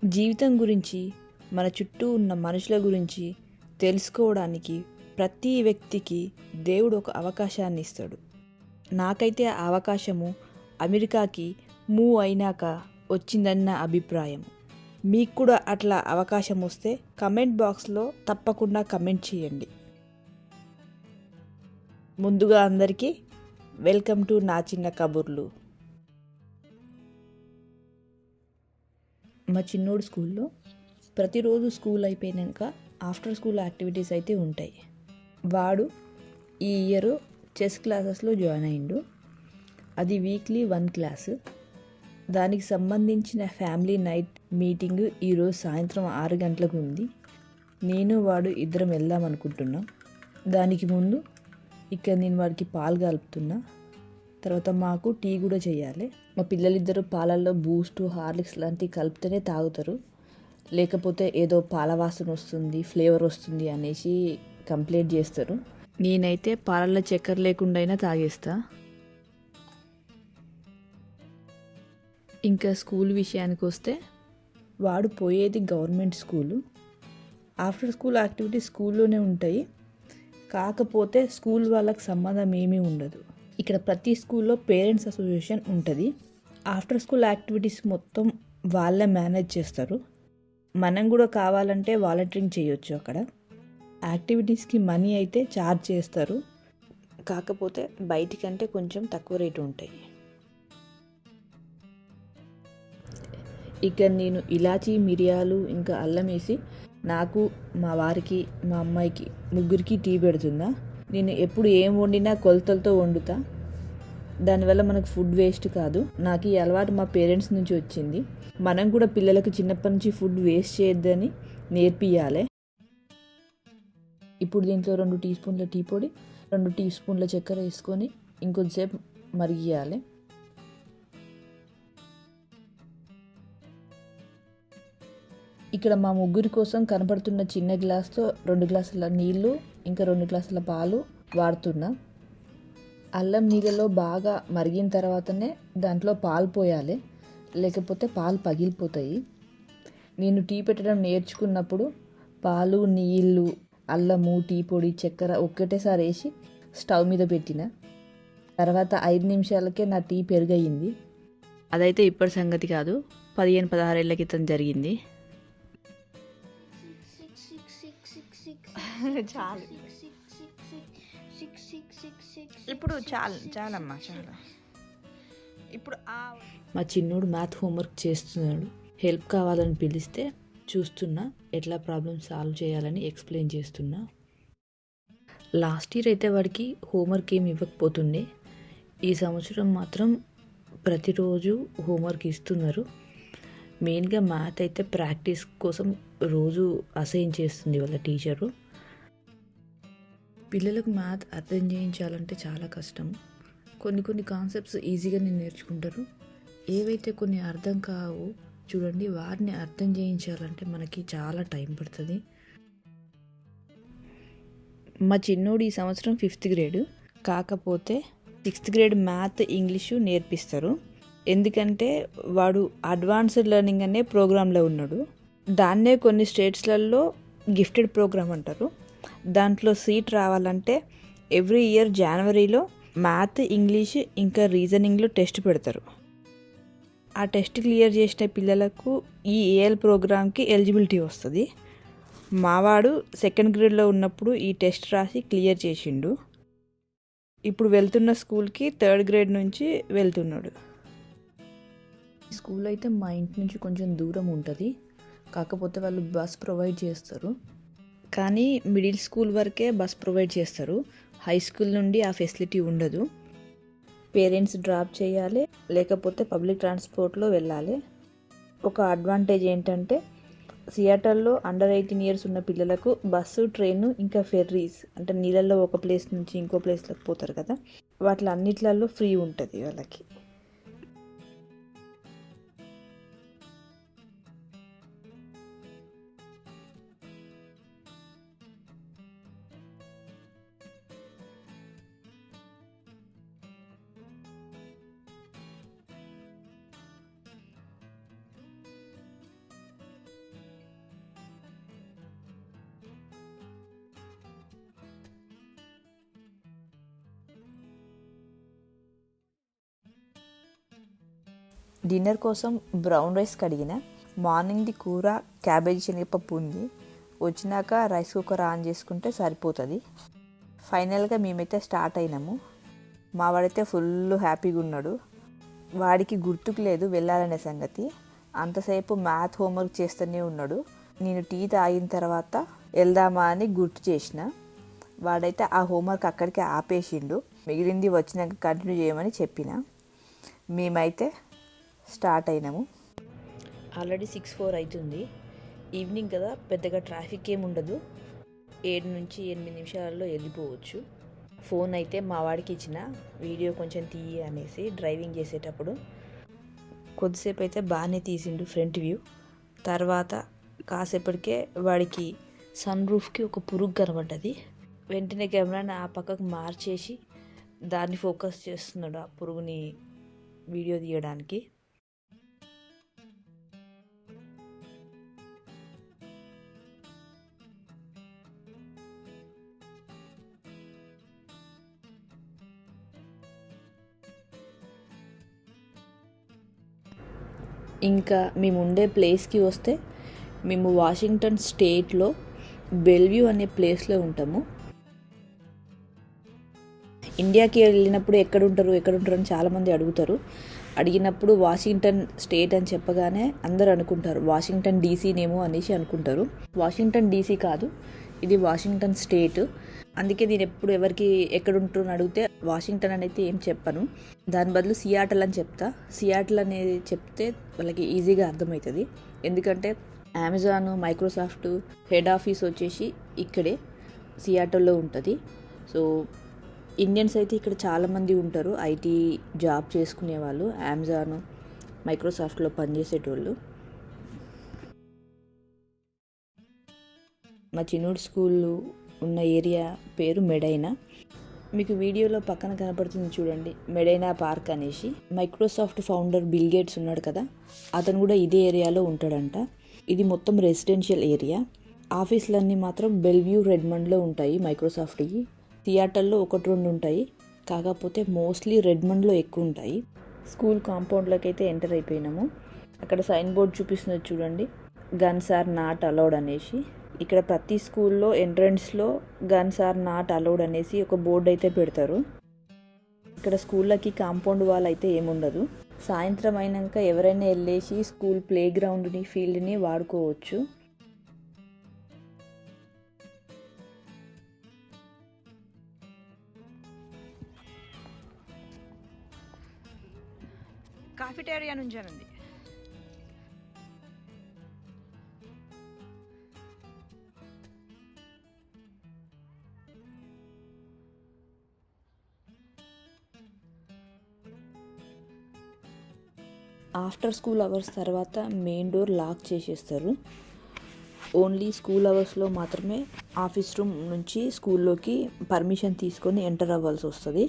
జీవితం గురించి, మన చుట్టూ ఉన్న మనుషుల గురించి తెలుసుకోవడానికి ప్రతి వ్యక్తికి దేవుడు ఒక అవకాశాన్ని ఇస్తాడు. నాకైతే ఆ అవకాశము అమెరికాకి మూవ్ అయినాక వచ్చిందని నా అభిప్రాయం. మీకు కూడా అట్లా అవకాశం వస్తే కమెంట్ బాక్స్లో తప్పకుండా కమెంట్ చేయండి. ముందుగా అందరికీ వెల్కమ్ టు నా చిన్న కబుర్లు. మా చిన్నోడు స్కూల్లో ప్రతిరోజు స్కూల్ అయిపోయాక ఆఫ్టర్ స్కూల్ యాక్టివిటీస్ అయితే ఉంటాయి. వాడు ఈ ఇయర్ చెస్ క్లాసెస్లో జాయిన్ అయ్యిండు. అది వీక్లీ 1 క్లాసు. దానికి సంబంధించిన ఫ్యామిలీ నైట్ మీటింగ్ ఈరోజు సాయంత్రం 6 గంటలకు ఉంది. నేను వాడు ఇద్దరం వెళ్దాం అనుకుంటున్నాం. దానికి ముందు ఇక్కడ నేను వాడికి పాలు కలుపుతున్నా. తర్వాత మాకు టీ కూడా చేయాలి. మా పిల్లలిద్దరూ పాలల్లో బూస్ట్, హార్లిక్స్ లాంటివి కలిపితేనే తాగుతారు. లేకపోతే ఏదో పాల వాసన వస్తుంది, ఫ్లేవర్ వస్తుంది అనేసి కంప్లైంట్ చేస్తారు. నేనైతే పాలల్లో చక్కెర లేకుండా అయినా తాగేస్తా. ఇంకా స్కూల్ విషయానికి వస్తే వాడు పోయేది government school. After school activities స్కూల్లోనే ఉంటాయి. కాకపోతే స్కూల్ వాళ్ళకి సంబంధం ఏమీ ఉండదు. ఇక్కడ ప్రతి స్కూల్లో పేరెంట్స్ అసోసియేషన్ ఉంటుంది. ఆఫ్టర్ స్కూల్ యాక్టివిటీస్ మొత్తం వాళ్ళే మేనేజ్ చేస్తారు. మనం కూడా కావాలంటే వాలంటీరింగ్ చేయొచ్చు. అక్కడ యాక్టివిటీస్కి మనీ అయితే ఛార్జ్ చేస్తారు. కాకపోతే బయటికంటే కొంచెం తక్కువ రేటు ఉంటాయి. ఇక నేను ఇలాచీ, మిరియాలు ఇంకా అల్లం వేసి నాకు, మా వారికి, మా అమ్మాయికి ముగ్గురికి టీ పెడుతుందా. నేను ఎప్పుడు ఏం వండినా కొలతలతో వండుతా. దానివల్ల మనకు ఫుడ్ వేస్ట్ కాదు. నాకు ఈ అలవాటు మా పేరెంట్స్ నుంచి వచ్చింది. మనం కూడా పిల్లలకు చిన్నప్పటి నుంచి ఫుడ్ వేస్ట్ చేయొద్దని నేర్పియాలి. ఇప్పుడు దీంట్లో 2 టీ స్పూన్ల టీ పొడి, 2 టీ స్పూన్ల చక్కెర వేసుకొని ఇంకొంచెంసేపు మరిగియాలి. ఇక్కడ మా ముగ్గురి కోసం కనపడుతున్న చిన్న గ్లాస్తో 2 గ్లాసుల నీళ్ళు ఇంకా 2 గ్లాసుల పాలు వాడుతున్నా. అల్లం నీళ్ళలో బాగా మరిగిన తర్వాతనే దాంట్లో పాలు పోయాలి, లేకపోతే పాలు పగిలిపోతాయి. నేను టీ పెట్టడం నేర్చుకున్నప్పుడు పాలు, నీళ్ళు, అల్లము, టీ పొడి, చక్కెర ఒక్కటేసారి వేసి స్టవ్ మీద పెట్టిన. తర్వాత 5 నిమిషాలకే నా టీ పెరుగయింది. అదైతే ఇప్పటి సంగతి కాదు, 15-16 ఏళ్ల క్రితం జరిగింది. చాలు, ఇప్పుడు చాలమ్మా, చాలా. ఇప్పుడు మా చిన్నోడు మ్యాథ్ హోంవర్క్ చేస్తున్నాడు. హెల్ప్ కావాలని పిలిస్తే చూస్తున్నా, ఎట్లా ప్రాబ్లమ్ సాల్వ్ చేయాలని ఎక్స్ప్లెయిన్ చేస్తున్నా. లాస్ట్ ఇయర్ అయితే వాడికి హోంవర్క్ ఏమి ఇవ్వకపోతుండే. ఈ సంవత్సరం మాత్రం ప్రతిరోజు హోంవర్క్ ఇస్తున్నారు. మెయిన్గా మ్యాథ్ అయితే ప్రాక్టీస్ కోసం రోజు అసైన్ చేస్తుంది వాళ్ళ టీచరు. పిల్లలకు మ్యాథ్ అర్థం చేయించాలంటే చాలా కష్టం. కొన్ని కాన్సెప్ట్స్ ఈజీగానే నేర్చుకుంటారు. ఏవైతే కొన్ని అర్థం కావు చూడండి, వాటిని అర్థం చేయించాలంటే మనకి చాలా టైం పడుతుంది. మా చిన్నోడు ఈ సంవత్సరం 5th గ్రేడ్. కాకపోతే 6th గ్రేడ్ మ్యాథ్, ఇంగ్లీషు నేర్పిస్తారు. ఎందుకంటే వాడు అడ్వాన్స్డ్ లెర్నింగ్ అనే ప్రోగ్రాంలో ఉన్నాడు. దాన్నే కొన్ని స్టేట్స్లలో గిఫ్టెడ్ ప్రోగ్రామ్ అంటారు. దాంట్లో సీట్ రావాలంటే ఎవ్రీ ఇయర్ జనవరిలో మ్యాథ్, ఇంగ్లీష్ ఇంకా రీజనింగ్లో టెస్ట్ పెడతారు. ఆ టెస్ట్ క్లియర్ చేసిన పిల్లలకు ఈ ఏఎల్ ప్రోగ్రామ్కి ఎలిజిబిలిటీ వస్తుంది. మావాడు 2nd గ్రేడ్లో ఉన్నప్పుడు ఈ టెస్ట్ రాసి క్లియర్ చేసిండు. ఇప్పుడు వెళ్తున్న స్కూల్కి 3rd గ్రేడ్ నుంచి వెళ్తున్నాడు. స్కూల్ అయితే మా ఇంటి నుంచి కొంచెం దూరం ఉంటుంది. కాకపోతే వాళ్ళు బస్ ప్రొవైడ్ చేస్తారు. కానీ మిడిల్ స్కూల్ వరకే బస్ ప్రొవైడ్ చేస్తారు. హై స్కూల్ నుండి ఆ ఫెసిలిటీ ఉండదు. పేరెంట్స్ డ్రాప్ చేయాలి, లేకపోతే పబ్లిక్ ట్రాన్స్పోర్ట్లో వెళ్ళాలి. ఒక అడ్వాంటేజ్ ఏంటంటే సియాటల్లో అండర్ 18 ఇయర్స్ ఉన్న పిల్లలకు బస్సు, ట్రైను ఇంకా ఫెర్రీస్ అంటే నీళ్ళల్లో ఒక ప్లేస్ నుంచి ఇంకో ప్లేస్లోకి పోతారు కదా, వాటిలో అన్నిట్లలో ఫ్రీ ఉంటుంది వాళ్ళకి. డిన్నర్ కోసం బ్రౌన్ రైస్ కడిగిన. మార్నింగ్ది కూర క్యాబేజీ శనగపప్పు ఉంది. వచ్చినాక రైస్ కుక్కర్ ఆన్ చేసుకుంటే సరిపోతుంది. ఫైనల్గా మేమైతే స్టార్ట్ అయినాము. మా వాడైతే ఫుల్ హ్యాపీగా ఉన్నాడు. వాడికి గుర్తుకు లేదు వెళ్ళాలనే సంగతి. అంతసేపు మ్యాథ్ హోంవర్క్ చేస్తూనే ఉన్నాడు. నేను టీ తాగిన తర్వాత వెళ్దామా అని గుర్తు చేసిన. వాడైతే ఆ హోంవర్క్ అక్కడికే ఆపేసిండు. మిగిలింది వచ్చినాక కంటిన్యూ చేయమని చెప్పిన. మేమైతే స్టార్ట్ అయినాము. ఆల్రెడీ 6:04 అవుతుంది. ఈవినింగ్ కదా, పెద్దగా ట్రాఫిక్ ఏమి ఉండదు. 7 నుంచి 8 నిమిషాలలో వెళ్ళిపోవచ్చు. ఫోన్ అయితే మా వాడికి ఇచ్చిన, వీడియో కొంచెం తీయి అనేసి డ్రైవింగ్ చేసేటప్పుడు. కొద్దిసేపు అయితే బాగానే తీసిండు ఫ్రంట్ వ్యూ. తర్వాత కాసేపటికే వాడికి సన్ రూఫ్కి ఒక పురుగు కనబడ్డది. వెంటనే కెమెరాని ఆ పక్కకు మార్చేసి దాన్ని ఫోకస్ చేస్తున్నాడు ఆ పురుగుని వీడియో తీయడానికి. ఇంకా మేము ఉండే ప్లేస్కి వస్తే, మేము వాషింగ్టన్ స్టేట్లో బెల్వ్యూ అనే ప్లేస్లో ఉంటాము. ఇండియాకి వెళ్ళినప్పుడు ఎక్కడుంటారు అని చాలామంది అడుగుతారు. అడిగినప్పుడు వాషింగ్టన్ స్టేట్ అని చెప్పగానే అందరూ అనుకుంటారు వాషింగ్టన్ డీసీనేమో అనేసి అనుకుంటారు. వాషింగ్టన్ డీసీ కాదు, ఇది వాషింగ్టన్ స్టేట్. అందుకే నేను ఎప్పుడు ఎవరికి ఎక్కడుంటారని అడిగితే వాషింగ్టన్ అనేది ఏం చెప్పను. దాని బదులు సియాటల్ అని చెప్తా. సియాటల్ అనేది చెప్తే వాళ్ళకి ఈజీగా అర్థమవుతుంది. ఎందుకంటే అమెజాన్, మైక్రోసాఫ్ట్ హెడ్ ఆఫీస్ వచ్చేసి ఇక్కడే సియాటల్లో ఉంటుంది. సో ఇండియన్స్ అయితే ఇక్కడ చాలామంది ఉంటారు, ఐటీ జాబ్ చేసుకునే వాళ్ళు, అమెజాన్, మైక్రోసాఫ్ట్లో పనిచేసేటోళ్ళు. మా చిన్నోడు స్కూల్ ఉన్న ఏరియా పేరు మెడైనా. మీకు వీడియోలో పక్కన కనపడుతుంది చూడండి, మెడైనా పార్క్ అనేసి. మైక్రోసాఫ్ట్ ఫౌండర్ బిల్ గేట్స్ ఉన్నాడు కదా, అతను కూడా ఇదే ఏరియాలో ఉంటాడంట. ఇది మొత్తం రెసిడెన్షియల్ ఏరియా. ఆఫీసులన్నీ మాత్రం బెల్వ్యూ, రెడ్మండ్లో ఉంటాయి మైక్రోసాఫ్ట్కి. సియాటల్లో 1-2 ఉంటాయి, కాకపోతే మోస్ట్లీ రెడ్మండ్లో ఎక్కువ ఉంటాయి. స్కూల్ కాంపౌండ్లోకి అయితే ఎంటర్ అయిపోయినాము. అక్కడ సైన్ బోర్డ్ చూపిస్తున్నది చూడండి, గన్స్ ఆర్ నాట్ అలౌడ్ అనేసి. ఇక్కడ ప్రతి స్కూల్లో ఎంట్రన్స్లో గన్స్ ఆర్ నాట్ అలౌడ్ అనేసి ఒక బోర్డు అయితే పెడతారు. ఇక్కడ స్కూళ్ళకి కాంపౌండ్ వాల్ అయితే ఏముండదు. సాయంత్రం అయినాక ఎవరైనా వెళ్ళేసి స్కూల్ ప్లే గ్రౌండ్ని, ఫీల్డ్ని వాడుకోవచ్చు. కాఫిటేరియా నుంచి ఉంది. ఆఫ్టర్ స్కూల్ అవర్స్ తర్వాత మెయిన్ డోర్ లాక్ చేసేస్తారు. ఓన్లీ స్కూల్ అవర్స్లో మాత్రమే ఆఫీస్ రూమ్ నుంచి స్కూల్లోకి పర్మిషన్ తీసుకొని ఎంటర్ అవ్వాల్సి వస్తుంది.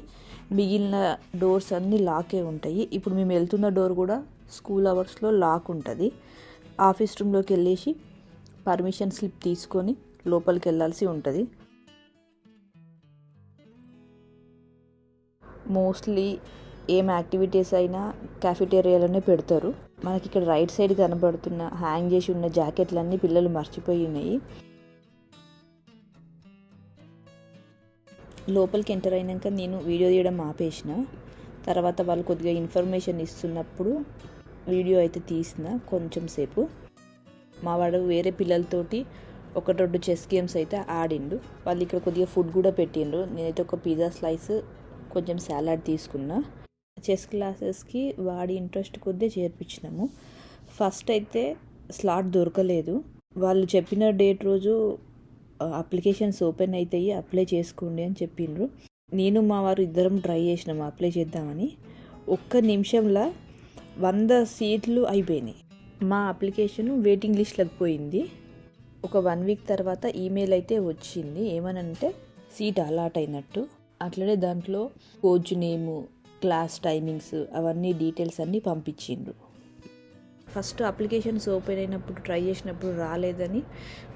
మిగిలిన డోర్స్ అన్నీ లాకే ఉంటాయి. ఇప్పుడు మేము వెళ్తున్న డోర్ కూడా స్కూల్ అవర్స్లో లాక్ ఉంటుంది. ఆఫీస్ రూమ్లోకి వెళ్ళేసి పర్మిషన్ స్లిప్ తీసుకొని లోపలికి వెళ్ళాల్సి ఉంటుంది. మోస్ట్లీ ఏం యాక్టివిటీస్ అయినా క్యాఫిటేరియాలోనే పెడతారు. మనకి ఇక్కడ రైట్ సైడ్ కనబడుతున్న హ్యాంగ్ చేసి ఉన్న జాకెట్లన్నీ పిల్లలు మర్చిపోయి ఉన్నాయి. లోపలికి ఎంటర్ అయినాక నేను వీడియో తీయడం ఆపేసిన. తర్వాత వాళ్ళు కొద్దిగా ఇన్ఫర్మేషన్ ఇస్తున్నప్పుడు వీడియో అయితే తీసిన కొంచెం సేపు. మా వాడు వేరే పిల్లలతోటి 1-2 చెస్ గేమ్స్ అయితే ఆడిండు. వాళ్ళు ఇక్కడ కొద్దిగా ఫుడ్ కూడా పెట్టిండ్రు. నేనైతే ఒక పిజ్జా స్లైస్, కొంచెం సాలాడ్ తీసుకున్నా. చెస్ క్లాసెస్కి వాడి ఇంట్రెస్ట్ కొద్దీ చేర్పించినాము. ఫస్ట్ అయితే స్లాట్ దొరకలేదు. వాళ్ళు చెప్పిన డేట్ రోజు అప్లికేషన్స్ ఓపెన్ అవుతాయి, అప్లై చేసుకోండి అని చెప్పిండ్రు. నేను మా వారు ఇద్దరం ట్రై చేసినాము అప్లై చేద్దామని. 1 నిమిషంలో 100 సీట్లు అయిపోయినాయి. మా అప్లికేషన్ వెయిటింగ్ లిస్ట్లోకి పోయింది. ఒక 1 వీక్ తర్వాత ఈమెయిల్ అయితే వచ్చింది, ఏమనంటే సీట్ అలాట్ అయినట్టు. అట్లనే దాంట్లో కోచ్ నేము, క్లాస్ టైమింగ్స్, అవన్నీ డీటెయిల్స్ అన్నీ పంపించిండ్రు. ఫస్ట్ అప్లికేషన్స్ ఓపెన్ అయినప్పుడు ట్రై చేసినప్పుడు రాలేదని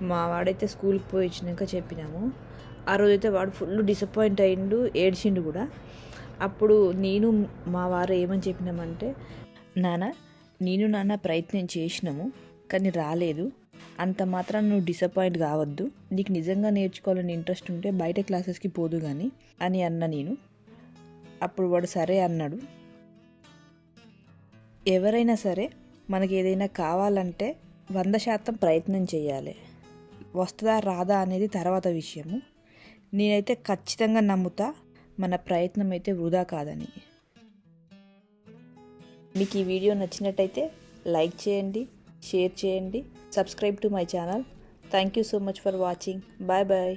మా వాడైతే స్కూల్కి పోయి వచ్చినాక చెప్పినాము. ఆ రోజైతే వాడు ఫుల్ డిసప్పాయింట్ అయ్యిండు, ఏడ్చిండు కూడా. అప్పుడు నేను మా వారు ఏమని చెప్పినామంటే, నాన్న ప్రయత్నం చేసినాము కానీ రాలేదు, అంత మాత్రం నువ్వు డిసప్పాయింట్ కావద్దు, నీకు నిజంగా నేర్చుకోవాలని ఇంట్రెస్ట్ ఉంటే బయట క్లాసెస్కి పోదు కానీ అని అన్న నేను. అప్పుడు వాడు సరే అన్నాడు. ఎవరైనా సరే మనకి ఏదైనా కావాలంటే 100% ప్రయత్నం చేయాలి, వస్తుందా రాదా అనేది తర్వాత విషయము. నేనైతే ఖచ్చితంగా నమ్ముతా మన ప్రయత్నం అయితే వృధా కాదని. మీకు ఈ వీడియో నచ్చినట్టయితే లైక్ చేయండి, షేర్ చేయండి, subscribe to my channel. Thank you so much for watching. Bye bye.